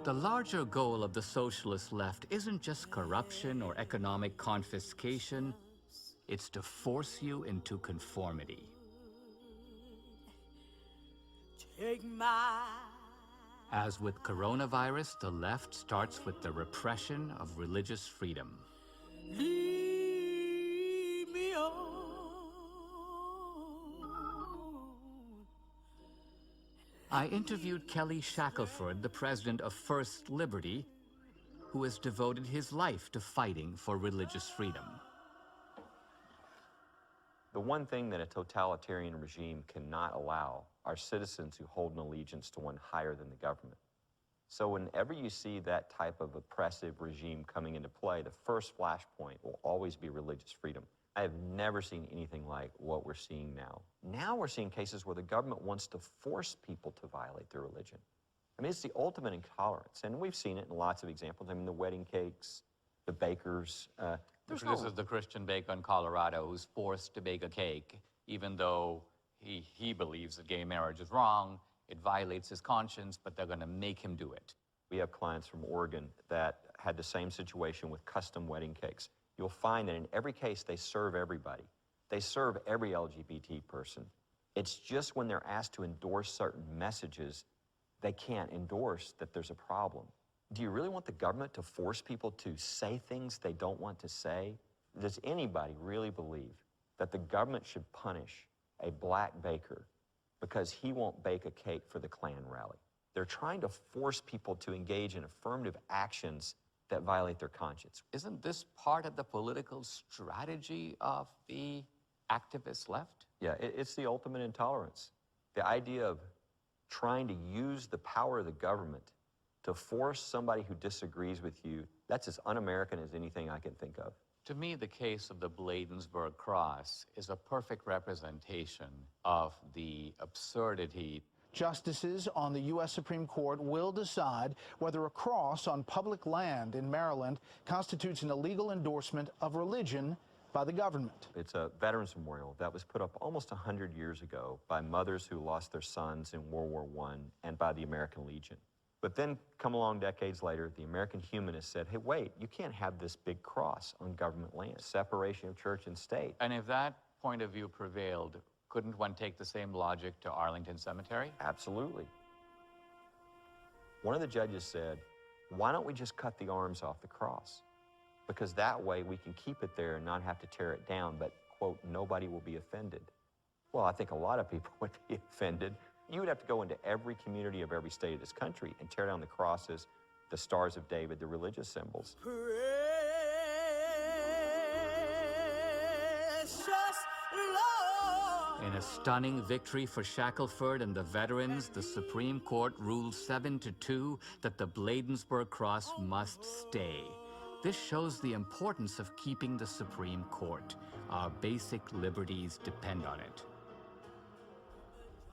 The larger goal of the socialist left isn't just corruption or economic confiscation, it's to force you into conformity. As with coronavirus, the left starts with the repression of religious freedom. Lead me on. I interviewed Kelly Shackelford, the president of First Liberty, who has devoted his life to fighting for religious freedom. The one thing that a totalitarian regime cannot allow are citizens who hold an allegiance to one higher than the government. So whenever you see that type of oppressive regime coming into play, the first flashpoint will always be religious freedom. I have never seen anything like what we're seeing now. Now we're seeing cases where the government wants to force people to violate their religion. I mean, it's the ultimate intolerance, and we've seen it in lots of examples. I mean, the wedding cakes, the bakers. This is the Christian baker in Colorado who's forced to bake a cake, even though he believes that gay marriage is wrong. It violates his conscience, but they're going to make him do it. We have clients from Oregon that had the same situation with custom wedding cakes. You'll find that in every case, they serve everybody. They serve every LGBT person. It's just when they're asked to endorse certain messages, they can't endorse that there's a problem. Do you really want the government to force people to say things they don't want to say? Does anybody really believe that the government should punish a black baker because he won't bake a cake for the Klan rally? They're trying to force people to engage in affirmative actions that violate their conscience. Isn't this part of the political strategy of the activist left? Yeah, it's the ultimate intolerance. The idea of trying to use the power of the government to force somebody who disagrees with you, that's as un-American as anything I can think of. To me, the case of the Bladensburg Cross is a perfect representation of the absurdity. Justices on the U.S. Supreme Court will decide whether a cross on public land in Maryland constitutes an illegal endorsement of religion by the government. It's a veterans memorial that was put up almost 100 years ago by mothers who lost their sons in World War I and by the American Legion. But then, come along decades later, the American humanists said, hey, wait, you can't have this big cross on government land. Separation of church and state. And if that point of view prevailed, couldn't one take the same logic to Arlington Cemetery? Absolutely. One of the judges said, why don't we just cut the arms off the cross? Because that way we can keep it there and not have to tear it down, but, quote, nobody will be offended. Well, I think a lot of people would be offended. You would have to go into every community of every state of this country and tear down the crosses, the Stars of David, the religious symbols. In a stunning victory for Shackelford and the veterans, the Supreme Court ruled 7-2 that the Bladensburg Cross must stay. This shows the importance of keeping the Supreme Court. Our basic liberties depend on it.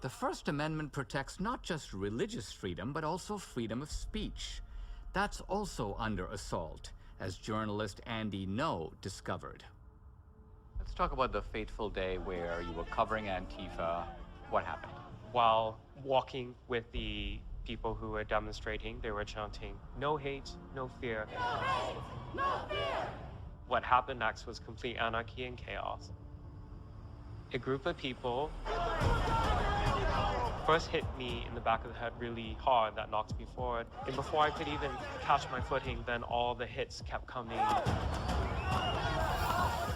The First Amendment protects not just religious freedom, but also freedom of speech. That's also under assault, as journalist Andy No discovered. Let's talk about the fateful day where you were covering Antifa. What happened? While walking with the people who were demonstrating, they were chanting, "No hate, no fear." No hate, no fear. What happened next was complete anarchy and chaos. A group of people first hit me in the back of the head really hard. That knocked me forward. And before I could even catch my footing, then all the hits kept coming.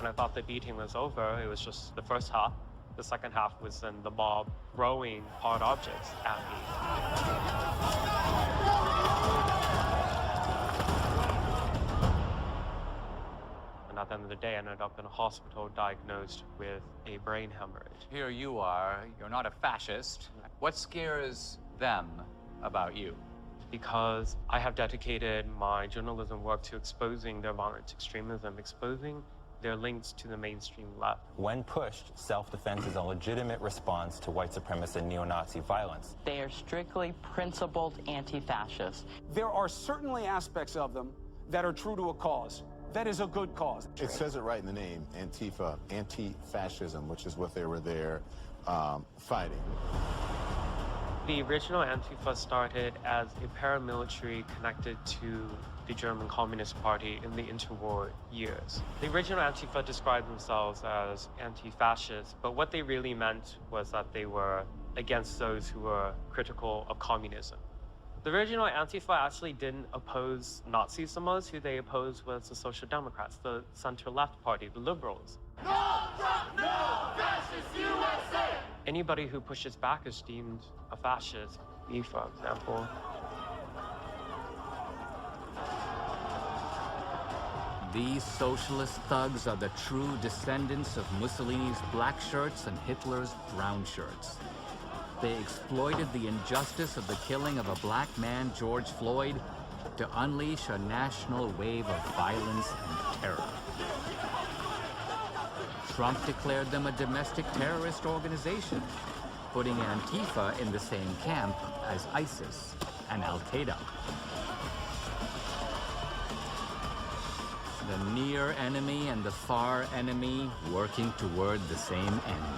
When I thought the beating was over, it was just the first half. The second half was then the mob throwing hard objects at me. And at the end of the day, I ended up in a hospital diagnosed with a brain hemorrhage. Here you are, you're not a fascist. What scares them about you? Because I have dedicated my journalism work to exposing their violent extremism, exposing their links to the mainstream left. When pushed, self-defense is a legitimate response to white supremacist and neo-Nazi violence. They are strictly principled anti-fascists. There are certainly aspects of them that are true to a cause. That is a good cause. It says it right in the name, Antifa, anti-fascism, which is what they were there fighting. The original Antifa started as a paramilitary connected to the German Communist Party in the interwar years. The original Antifa described themselves as anti-fascist, but what they really meant was that they were against those who were critical of communism. The original Antifa actually didn't oppose Nazis so much. Who they opposed was the Social Democrats, the center-left party, the liberals. No Trump, no fascist USA! Anybody who pushes back is deemed a fascist. Me, for example. These socialist thugs are the true descendants of Mussolini's black shirts and Hitler's brown shirts. They exploited the injustice of the killing of a black man, George Floyd, to unleash a national wave of violence and terror. Trump declared them a domestic terrorist organization, putting Antifa in the same camp as ISIS and Al-Qaeda. The near enemy and the far enemy working toward the same end.